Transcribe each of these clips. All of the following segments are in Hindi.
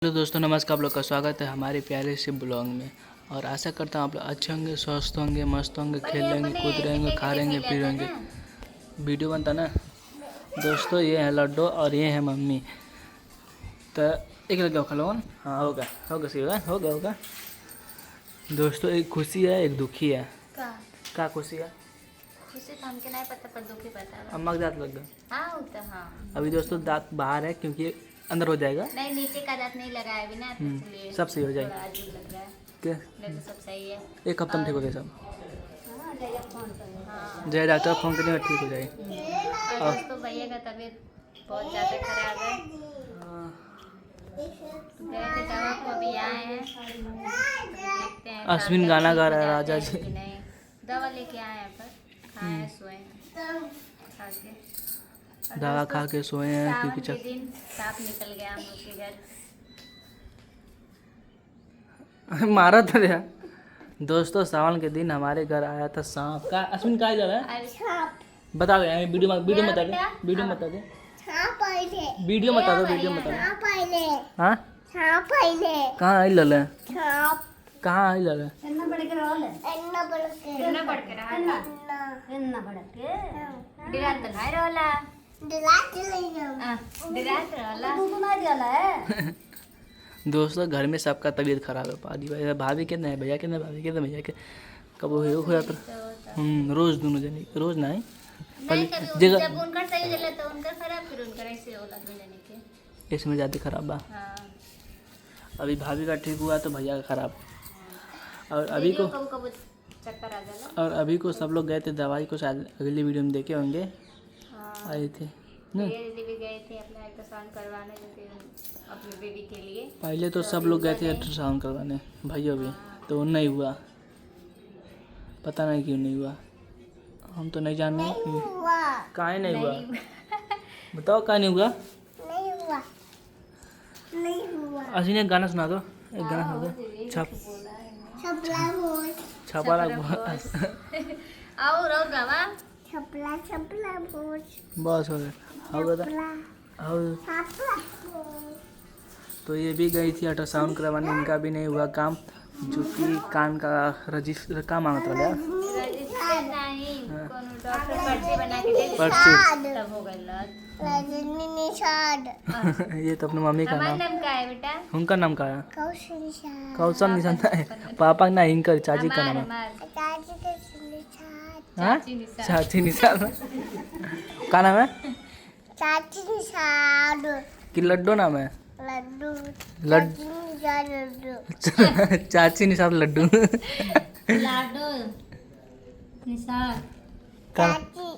हेलो दोस्तों, नमस्कार। आप लोग का स्वागत है हमारे प्यारे से ब्लॉग में। और आशा करता हूँ आप लोग अच्छे होंगे, स्वस्थ होंगे, मस्त होंगे, खेलेंगे, कूद रहेंगे, खा रहेंगे, पी रहेंगे। वीडियो बनता ना दोस्तों। ये है लड्डू और ये है मम्मी। तो एक लग गया खलोन। हाँ, होगा सही होगा। दोस्तों, एक खुशी है, एक दुखी है। का खुशी है? खुशी तो हमके नहीं पता, पर दुखी पता है। अम्मा के दांत लग गए। हाँ होता हाँ। अभी दोस्तों दांत बाहर है क्योंकि अंदर हो जाएगा। नहीं, नीचे का दांत नहीं लगाया अभी ना, इसलिए सब सही हो जाएगा। थोड़ा अजीब लग रहा है। क्या? नहीं तो सब सही है। एक हफ्ता में ठीक हो जाए सब। हाँ। जय डॉक्टर फोन करने में ठीक हो जाए। और दोस्तों, भैया का तबीयत बहुत ज़्यादा खराब है। गए थे दवा को, अभी आए हैं। देखते हैं अश्विन गाना गा रहा है राजा जी। नहीं, दवा लेके आए हैं, पर खाए हैं, सोए हैं खा के। दवा खा के सोए हैं सावन क्योंकि के दिन सांप निकल गया हम लोग के घर। मारा था यार। दोस्तों, सावन के दिन हमारे घर आया था सांप। का अश्विन का जा रहा है? बता दे वीडियो बता दे। वीडियो बता दे। वीडियो बता दो। हाँ, कहाँ आई लले? कहाँ आई लले? दोस्तों, घर में सबका तबीयत खराब है। पादी भाई, भाभी के नहीं, भैया के नहीं, भाभी के नहीं, भैया के कब हो जाता। रोज दोनों जने रोज नहीं जब उनका सही चले तो उनका खराब, फिर उनका ऐसे होला लेने के इसमें ज़्यादा खराब बा। हाँ। अभी भाभी का ठीक हुआ तो भैया का खराब। और अभी को चक्कर आ जाला। और अभी को सब लोग गए थे दवाई को, शायद अगली वीडियो में देखे होंगे। हाँ। आए थे ना। दीदी भी गए थे अपना अल्ट्रासाउंड करवाने, अपने बेबी के लिए। पहले तो सब लोग गए थे अल्ट्रासाउंड करवाने, भैया भी। तो नहीं हुआ, पता नहीं क्यों नहीं हुआ। हम तो नहीं जाने काहे नहीं हुआ। बताओ काहे नहीं हुआ। असी ने गाना सुना दो, एक गाना सुना दो। छपला और गावा बस हो गया। और तो ये भी गई थी अल्ट्रासाउंड करवाने, इनका भी नहीं हुआ काम। जो कि कान का रजिस्टर का मांगता है ये तो अपने मम्मी का नाम का है बेटा। उनका नाम का है कौशल निशान है। पापा का ना, इनका चाची का नाम है। हाँ, चाची निशान। क्या नाम है? चाची निशान। कि लड्डू नाम है? लड्डू। चाची निशान लड्डू। लाडो निशान चाची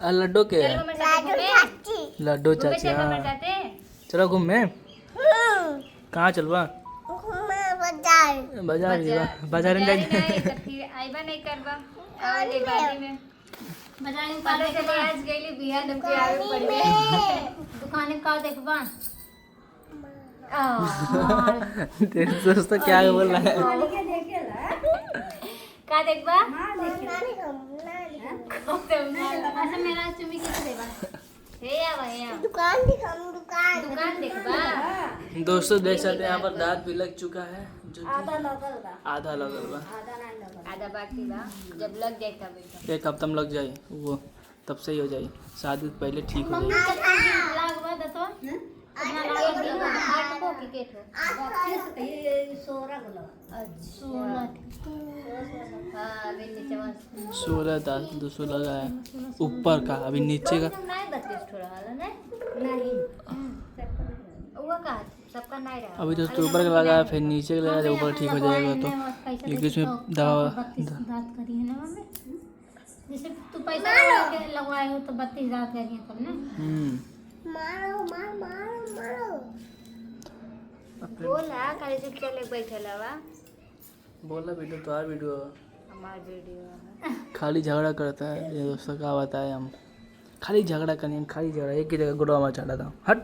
लड्डू के है? लड्डू चाची। हाँ, चलो घूमे। कहाँ चलवा? बाजार बाजार में जाए। आइबा नहीं करबा आवाले बादी में बाजार में पहले चले आज गईली बिया दम के आगे पड़ गए दुकान का देखबा। दोस्तों क्या बोल रहा है? का देखबा? अच्छा मेरा चुमी के देबा। हे आवा दुकान देखबा। दोस्तों देख सकते हैं यहाँ पर दांत भी लग चुका है, जो आधा लगल बा। आधा बाकी बा, जब लग जाए तब एक हफ्ता में लग जाए वो, तब सही हो जाए। शादी से पहले ठीक हो जाए। लागबा दतो अपना लागबा हाथ को की केठो हाँ अभी नीचे बस 16 दांत 200 लगा है ऊपर का, अभी नीचे का नहीं 32 थोड़ा वाला नहीं वो का सबका नहीं रहा। अभी तो ऊपर का लगा है, फिर नीचे का लगा, ऊपर ठीक हो जाएगा। तो ये इसमें दवा बात करी है ना मम्मी, जैसे तू पैसा लगवाए हो तो 32,000 करिए तब ना। मारो बोला खाली चुपचाप ले बैठल हवा। बोला वीडियो तो आ वीडियो हमार वीडियो खाली झगड़ा करता है ये दोस्तों। क्या बताए हम, खाली झगड़ा करें, खाली झगड़ा एक ही जगह गुड़वा में चढ़ा था। हट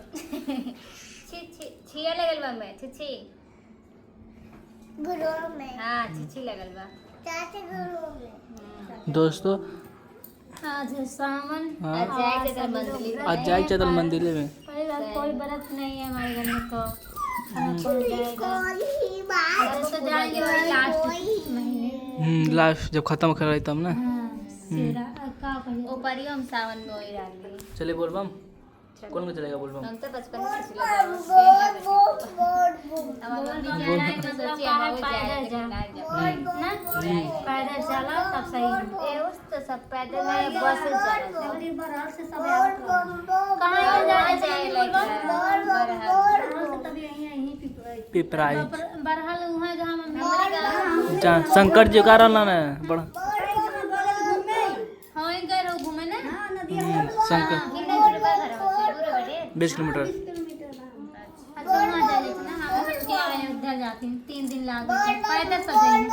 छिया लगल बा में छिछी गुरु में। हाँ छिछी लगल बा चाची गुरु में। दोस्तों आज है सावन। हाँ। आज जाएंगे तो मंदिर। आज जाए चतल मंदिर में। कोई बात, कोई व्रत नहीं है हमारे घर में तो खाना पड़ जाएगा। अरे तो जाएंगे वही लास्ट महीने। लास्ट जब खत्म कर रही तब ना। ऊपर ही हम सावन में वही डालेंगे। चले बोलबम कौन को चलेगा बोलबम? हम तो बचपन से अब हम मम्मी जा रहे हैं तो सोचिए हम वो जाएंगे ना पैदल चला तब सही। ए उस तो सब पैदल नहीं बस से चला। कहाँ जाना चाहिए पिपराई बरहल वहाँ जहाँ मम्मी जहाँ शंकर जी का रहना ना बड़ा हाँ गए रहो घूमे ना शंकर कितने दूर पर घर हो 20 किलोमीटर। उधर जाती हूँ 3 दिन लगे पैदल सजेंगे।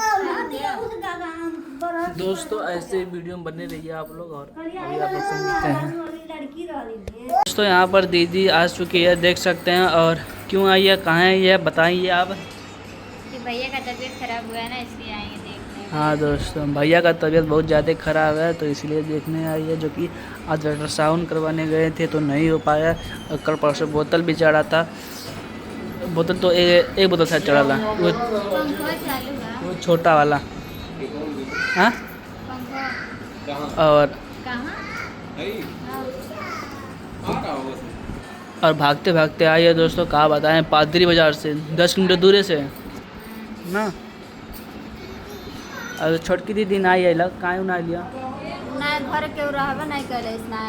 दोस्तों ऐसे वीडियो में बने रहिए आप लोग। और अभी आप लोग सुनते हैं दोस्तों यहाँ पर दीदी आ चुकी है देख सकते हैं। और क्यों आई है कहाँ है ये बताइए आप। कि भैया का तबीयत खराब हुआ है ना इसलिए आएंगे देखने। हाँ दोस्तों भैया का तबीयत बहुत ज़्यादा ख़राब है तो इसलिए देखने आई है। जो कि आज अल्ट्रासाउंड करवाने गए थे तो नहीं हो पाया। और कल परसों बोतल भी चढ़ा था। बोतल तो एक बोतल शायद चढ़ा था पंखा चालू है। वो छोटा वाला। हाँ पंखा और कहाँ? और भागते भागते आई है दोस्तों। कहाँ बताएं पादरी बाज़ार से 10 किलोमीटर दूर से ना। और छोटकी दीदी ना आई लग कहाँ ना लिया ना घर के रहबे नहीं करे ना।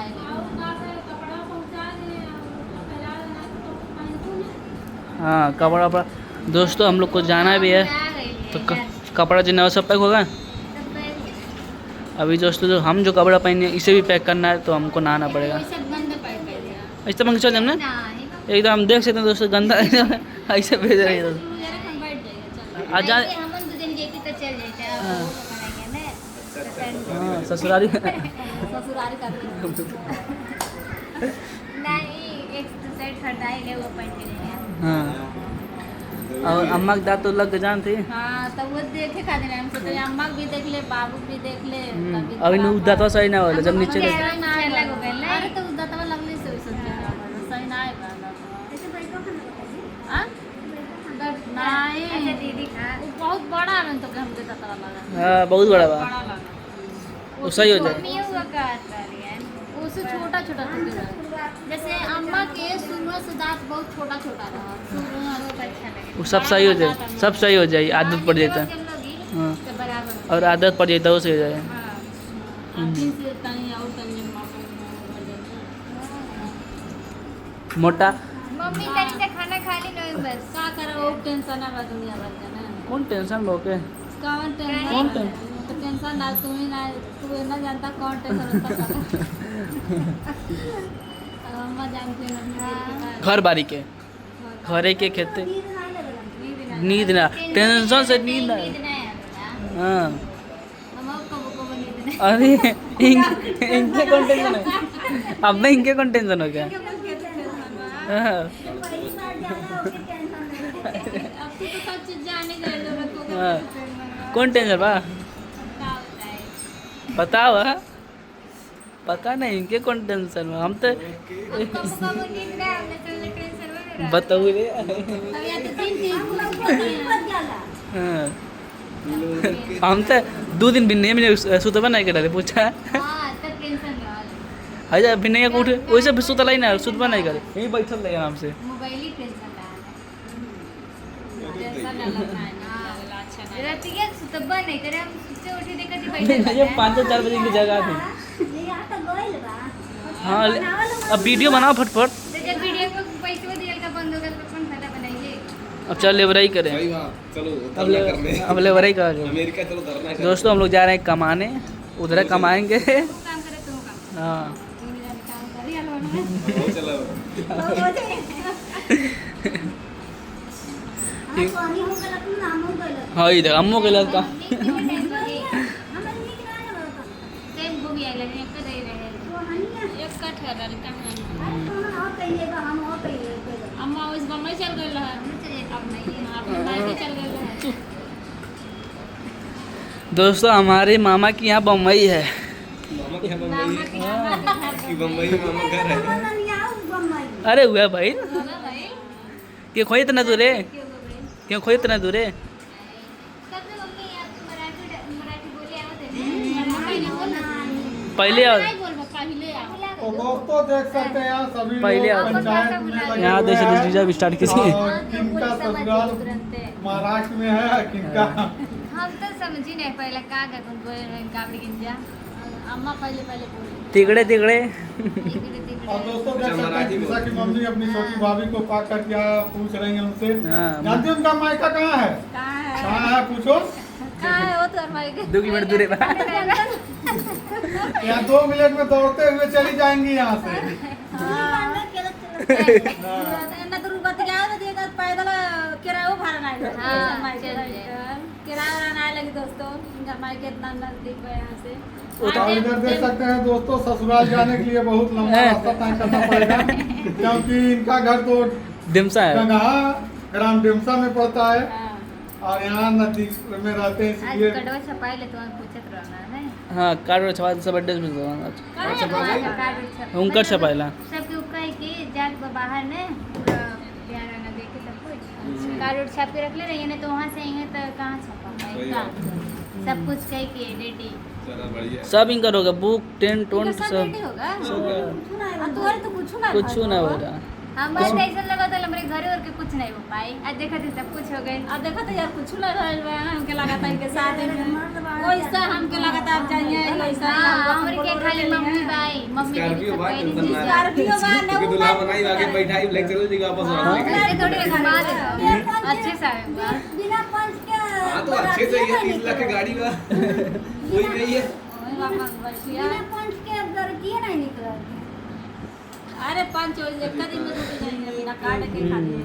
हाँ कपड़ा वपड़ा दोस्तों हम लोग को जाना भी है तो कपड़ा जो नया सब पैक होगा। अभी दोस्तों जो हम जो कपड़ा पहने इसे भी पैक करना है तो हमको नहाना पड़ेगा। ऐसा मंग चल ना एकदम हम देख सकते हैं दोस्तों गंदा ऐसे भेज रही है। हाँ ससुरारी ससुरारी का नहीं एक सेट खरीदाई ले वो पहन के गए। हाँ और अम्मा के दांत तो लग के जान थे। हाँ तब वो देखे खातिर हम सोचे अम्मा भी देख ले बाबू भी देख ले। अभी नु दांतवा सही ना होला जब नीचे अरे तो दांतवा लगले से सोचे सही ना है नहीं। अच्छा दीदी बहुत बड़ा है तो हम देता था लगा। हाँ बहुत बड़ा बा वो सही हो जाए। उससे छोटा छोटा जैसे अम्मा के शुरू से दांत बहुत छोटा छोटा रहा वो सब सही हो जाए। सब सही हो जाए आदत पड़ जाता है। हाँ और आदत पड़ जाता है वो सही हो जाए। मोटा मम्मी तरी से खाना खा ली नहीं बस का करो टेंशन है दुनिया भर का ना। कौन टेंशन लोगे कौन टेंशन कौन टेंशन तो टेंशन ना तुम ही ना तू ना जानता कौन टेंशन होता है। अम्मा जानती है घर बारी के घरे के खेते नींद ना टेंशन से नींद ना। हाँ अरे इनके कौन टेंशन है अब मैं इनके कौन टेंशन हो गया। हाँ कौन टेंशन बा बताओ। पता नहीं इनके कौन टेंशन हम तो बताओ रे। हाँ हम तो 2 दिन भी नहीं सुतबा नहीं करे पूछा अच्छा भी नहीं उठे वैसे भी सुतला ही ना सुतबा नहीं करे यही बैठल रहे आराम से। ये 5-4 बजे की जगह थी। हाँ अब वीडियो बनाओ फटफट। अब चल लेवराई करें। अब लेवराई कर दोस्तों हम लोग जा रहे हैं कमाने उधर कमाएंगे। हाँ हाँ इधर अम्मू के लड़का दोस्तों हमारे मामा की यहाँ बम्बई है मामा क्या बम्बई कि बम्बई में मामा घर है। अरे हुआ भाई होगा भाई क्यों खोई इतना दूर है क्यों हो गए क्यों खोई इतना दूर है कब से मम्मी आप मराठी बोले आवत है ना पहले बोल पहले आओ नहीं बोल पहले आओ तो दोस्तों देख सकते हैं यहाँ सभी पहले लोग आओ। पंचायत में लगे यहाँ हुए देश हैं। रिजर्व स्टार्ट किसी और किनका ससुराल महाराष्ट्र में है किनका हम तो समझी नहीं पहले का तुम बोल रहे काबड़ी गिंजा अम्मा पहले पहले बोल तिगड़े तिगड़े और दोस्तों देख सकते हैं जैसा कि मम्मी अपनी छोटी भाभी को पा कर क्या पूछ रही हैं उनसे हाँ, जानती हो उनका मायका कहाँ है कहाँ है पूछो कहाँ है वो तो हमारे 2 किलोमीटर दूर है यहाँ 2 मिनट में दौड़ते हुए चली जाएंगी यहाँ से पैदल किराया भाड़ा नहीं हाँ, किराया नहीं लगी दोस्तों घर माई के इतना नजदीक है यहाँ से और इधर देख सकते हैं दोस्तों ससुराल जाने के लिए बहुत लंबा रास्ता तय करना पड़ेगा क्योंकि इनका घर तो डिमसा है गंगहा ग्राम डिमसा में पड़ता है और यहाँ नदी में रहते हैं आज इसलिए कड़वा छपाई ले तो पूछत रहना है हाँ कार्ड छपा सब बर्थडे में उनकर छपाइला सबके उका है कि जाट को बाहर ने पूरा ध्यान रहना देखे सब कुछ कार्ड छाप के रख ले रही है ना तो वहाँ से आएंगे तो कहाँ छपा पाएगा सब कुछ कह के रेडी चला बढ़िया। सब इनकर होगा बुक टेंट टोंट सब सब रेडी होगा तुम्हारे तो कुछ ना कुछ ना हो रहा हमारे तो ऐसा लगा था हमारे घरे और के कुछ नहीं हो पाई आज देखा थी सब कुछ हो गए अब देखो तो यार कुछ ना रहल बा हमके लगा था इनके साथ में वैसा हमके लगा था अब जाइए वैसा हाँ हमारे के खाली मम्मी भाई मम्मी ने स्कॉर्पियो सब भाई पहनी टेंशन थी। ना स्कॉर्पियो बा ने क्योंकि दूल्हा बनाई आगे बैठाई लेके चलो जी वापस हाँ, वहां ऐसे थोड़ी घुमा दे अच्छे से आएगा बिना पंच के हां तो अच्छे से ये 30 लाख की गाड़ी का कोई नहीं है वापस बचिया बिना पंच के दर्जी नहीं निकल अरे पंच हो एक दिन में टूट जाएंगे बिना काट के खाते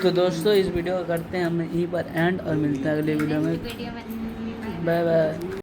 तो दोस्तों इस वीडियो को करते हैं हम यहीं पर एंड और मिलते हैं अगले वीडियो में वीडियो में बाय बाय